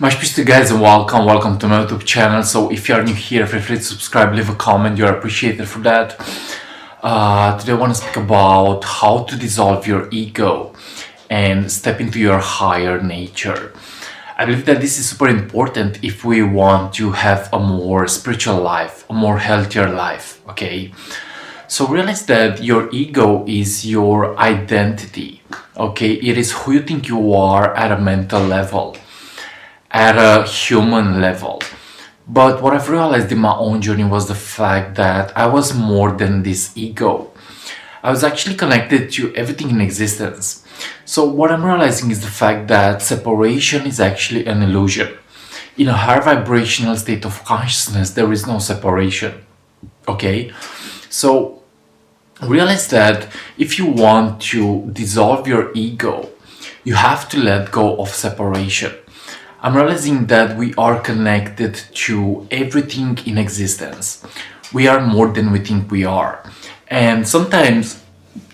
Much peace to you guys and welcome to my YouTube channel. So if you are new here, feel free to subscribe, leave a comment, you're appreciated for that. Today I want to speak about how to dissolve your ego and step into your higher nature. I believe that this is super important if we want to have a more spiritual life, a more healthier life, okay? So realize that your ego is your identity, okay? It is who you think you are at a mental level, at a human level. But what I've realized in my own journey was the fact that I was more than this ego. I was actually connected to everything in existence. So what I'm realizing is the fact that separation is actually an illusion. In a higher vibrational state of consciousness, there is no separation. Okay? So realize that if you want to dissolve your ego, you have to let go of separation. I'm realizing that we are connected to everything in existence. We are more than we think we are. And sometimes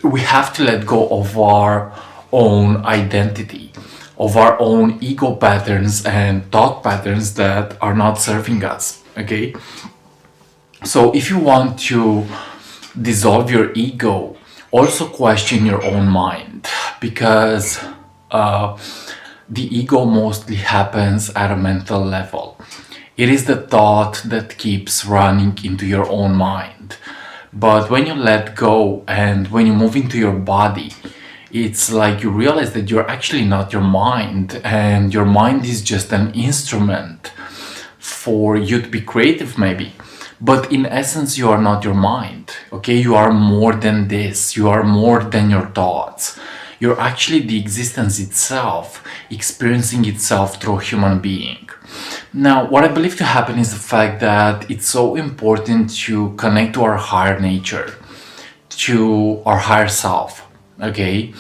we have to let go of our own identity, of our own ego patterns and thought patterns that are not serving us. Okay? So if you want to dissolve your ego, also question your own mind, because the ego mostly happens at a mental level. It is the thought that keeps running into your own mind. But when you let go and when you move into your body, it's like you realize that you're actually not your mind, and your mind is just an instrument for you to be creative, maybe. But in essence, you are not your mind, okay? You are more than this. You are more than your thoughts. You're actually the existence itself, experiencing itself through a human being. Now, what I believe to happen is the fact that it's so important to connect to our higher nature, to our higher self, okay?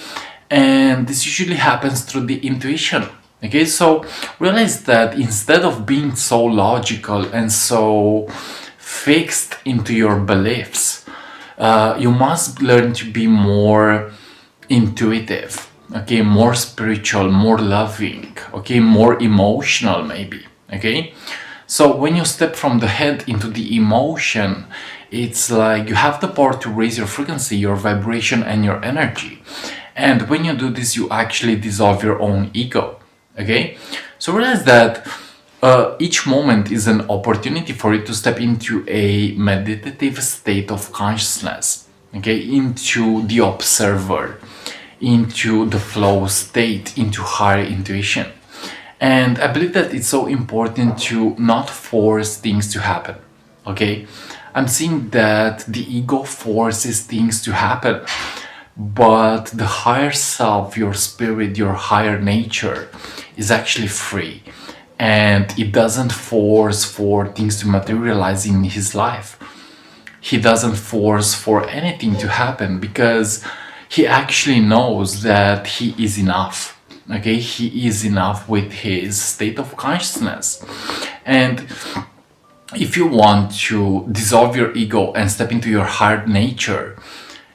And this usually happens through the intuition, okay? So realize that instead of being so logical and so fixed into your beliefs, you must learn to be more intuitive, okay, more spiritual, more loving, okay, more emotional, maybe, okay. So when you step from the head into the emotion, it's like you have the power to raise your frequency, your vibration, and your energy. And when you do this, you actually dissolve your own ego, okay. So realize that each moment is an opportunity for you to step into a meditative state of consciousness, okay, into the observer, into the flow state, into higher intuition. And I believe that it's so important to not force things to happen, okay? I'm seeing that the ego forces things to happen, but the higher self, your spirit, your higher nature is actually free, and it doesn't force for things to materialize in his life. He doesn't force for anything to happen because he actually knows that he is enough, okay? He is enough with his state of consciousness. And if you want to dissolve your ego and step into your higher nature,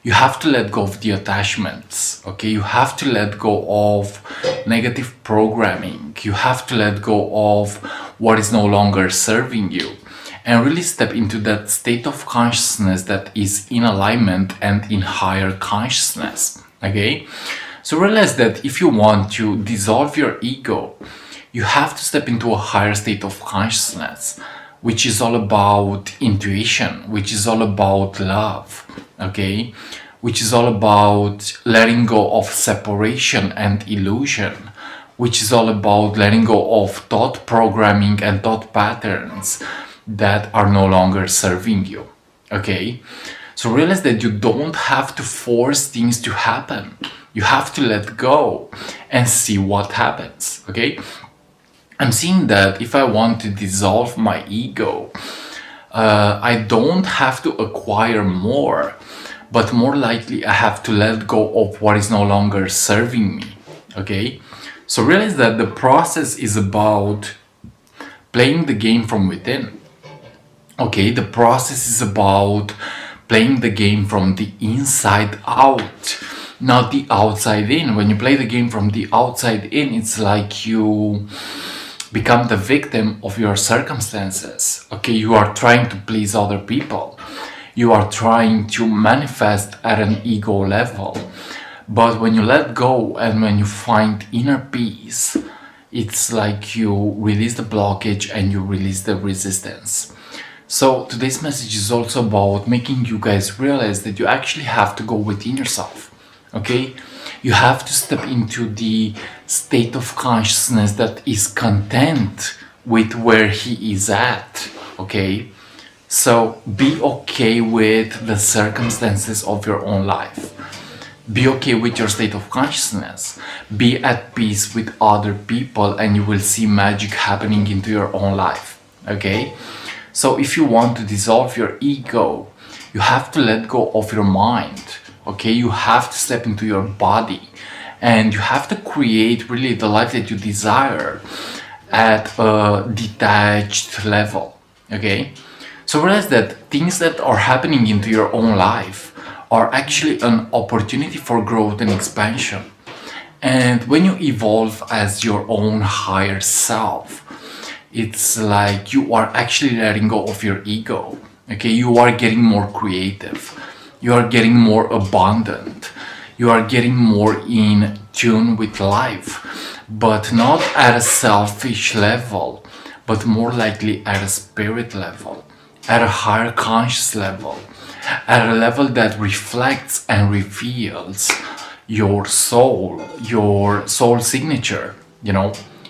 you have to let go of the attachments, okay? You have to let go of negative programming. You have to let go of what is no longer serving you, and really step into that state of consciousness that is in alignment and in higher consciousness, okay? So realize that if you want to dissolve your ego, you have to step into a higher state of consciousness, which is all about intuition, which is all about love, okay? Which is all about letting go of separation and illusion, which is all about letting go of thought programming and thought patterns that are no longer serving you, okay? So realize that you don't have to force things to happen. You have to let go and see what happens, okay? I'm seeing that if I want to dissolve my ego, I don't have to acquire more, but more likely I have to let go of what is no longer serving me, okay? So realize that the process is about playing the game from within. Okay, the process is about playing the game from the inside out, not the outside in. When you play the game from the outside in, it's like you become the victim of your circumstances. Okay, you are trying to please other people. You are trying to manifest at an ego level. But when you let go and when you find inner peace, it's like you release the blockage and you release the resistance. So today's message is also about making you guys realize that you actually have to go within yourself. Okay? You have to step into the state of consciousness that is content with where he is at. Okay? So be okay with the circumstances of your own life. Be okay with your state of consciousness. Be at peace with other people and you will see magic happening into your own life. Okay? So if you want to dissolve your ego, you have to let go of your mind. Okay? You have to step into your body and you have to create really the life that you desire at a detached level. Okay? So realize that things that are happening into your own life are actually an opportunity for growth and expansion. And when you evolve as your own higher self, it's like you are actually letting go of your ego. Okay, you are getting more creative. You are getting more abundant. You are getting more in tune with life, but not at a selfish level, but more likely at a spirit level, at a higher conscious level, at a level that reflects and reveals your soul signature,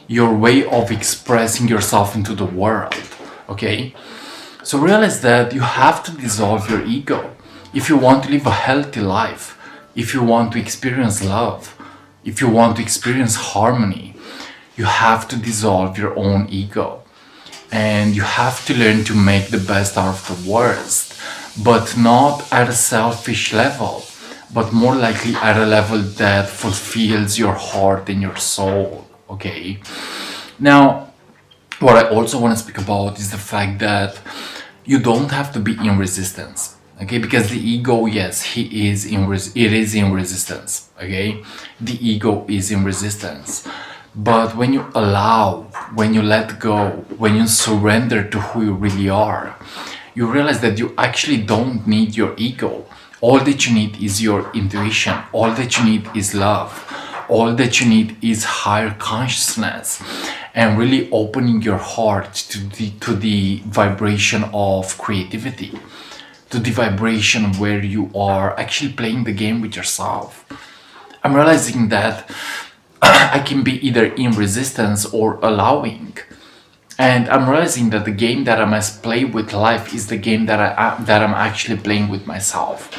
your way of expressing yourself into the world. Okay? So realize that you have to dissolve your ego if you want to live a healthy life, if you want to experience love, if you want to experience harmony. You have to dissolve your own ego. And you have to learn to make the best out of the worst, but not at a selfish level, but more likely at a level that fulfills your heart and your soul. Okay? Now, what I also want to speak about is the fact that you don't have to be in resistance. Okay? Because the ego, yes, it is in resistance. Okay? The ego is in resistance. But when you allow, when you let go, when you surrender to who you really are, you realize that you actually don't need your ego. All that you need is your intuition. All that you need is love. All that you need is higher consciousness and really opening your heart to the vibration of creativity, to the vibration where you are actually playing the game with yourself. I'm realizing that I can be either in resistance or allowing. And I'm realizing that the game that I must play with life is the game that I'm actually playing with myself.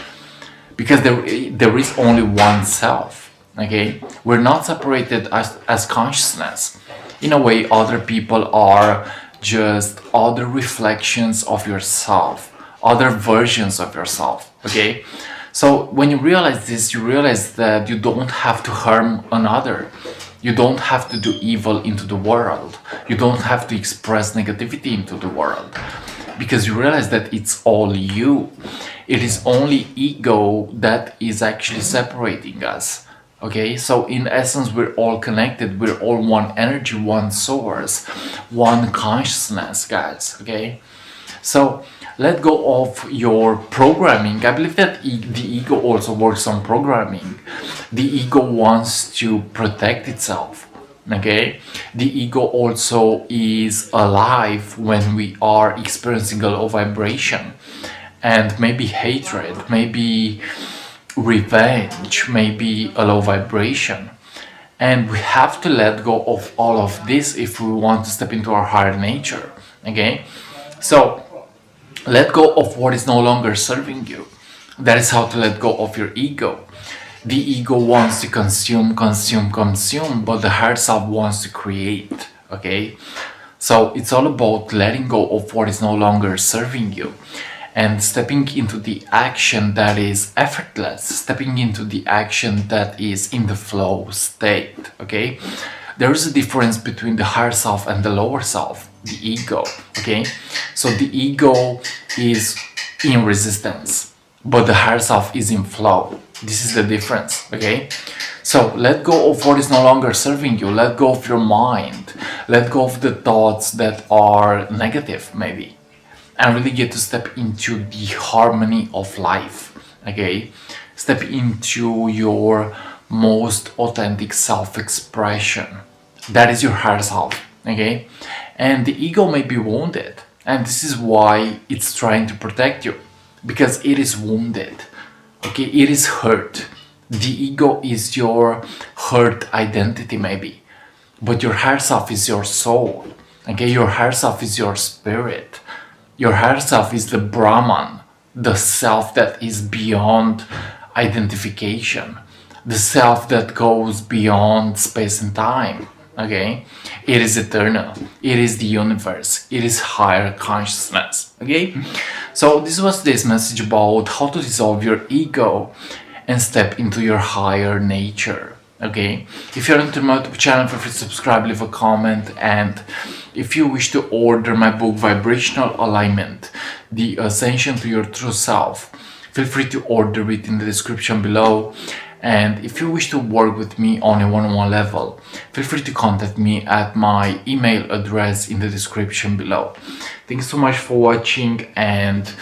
Because there is only one self. Okay? We're not separated as consciousness. In a way, other people are just other reflections of yourself, other versions of yourself. Okay? So when you realize this, you realize that you don't have to harm another. You don't have to do evil into the world. You don't have to express negativity into the world. Because you realize that it's all you. It is only ego that is actually separating us. Okay? So in essence, we're all connected. We're all one energy, one source, one consciousness, guys. Okay? So let go of your programming. I believe that the ego also works on programming. The ego wants to protect itself. Okay? The ego also is alive when we are experiencing a low vibration. And maybe hatred, maybe revenge, maybe a low vibration. And we have to let go of all of this if we want to step into our higher nature. Okay? So let go of what is no longer serving you. That is how to let go of your ego. The ego wants to consume, but the higher self wants to create. Okay? So it's all about letting go of what is no longer serving you and stepping into the action that is effortless, stepping into the action that is in the flow state. Okay? There is a difference between the higher self and the lower self, the ego. Okay? So the ego is in resistance, but the higher self is in flow. This is the difference. Okay? So let go of what is no longer serving you. Let go of your mind. Let go of the thoughts that are negative, maybe, and really get to step into the harmony of life. Okay, step into your most authentic self-expression. That is your higher self. Okay, and the ego may be wounded, and this is why it's trying to protect you, because it is wounded. Okay, it is hurt. The ego is your hurt identity, maybe, but your higher self is your soul. Okay, your higher self is your spirit. Your higher self is the Brahman, the self that is beyond identification, the self that goes beyond space and time. Okay, it is eternal, it is the universe, it is higher consciousness. Okay, so this was today's message about how to dissolve your ego and step into your higher nature. Okay, if you're new to my YouTube channel, feel free to subscribe, leave a comment, and if you wish to order my book Vibrational Alignment, The Ascension to Your True Self, feel free to order it in the description below. And if you wish to work with me on a one-on-one level, feel free to contact me at my email address in the description below. Thanks so much for watching, and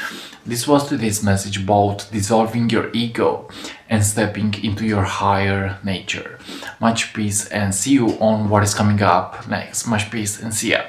this was today's message about dissolving your ego and stepping into your higher nature. Much peace, and see you on what is coming up next. Much peace and see ya.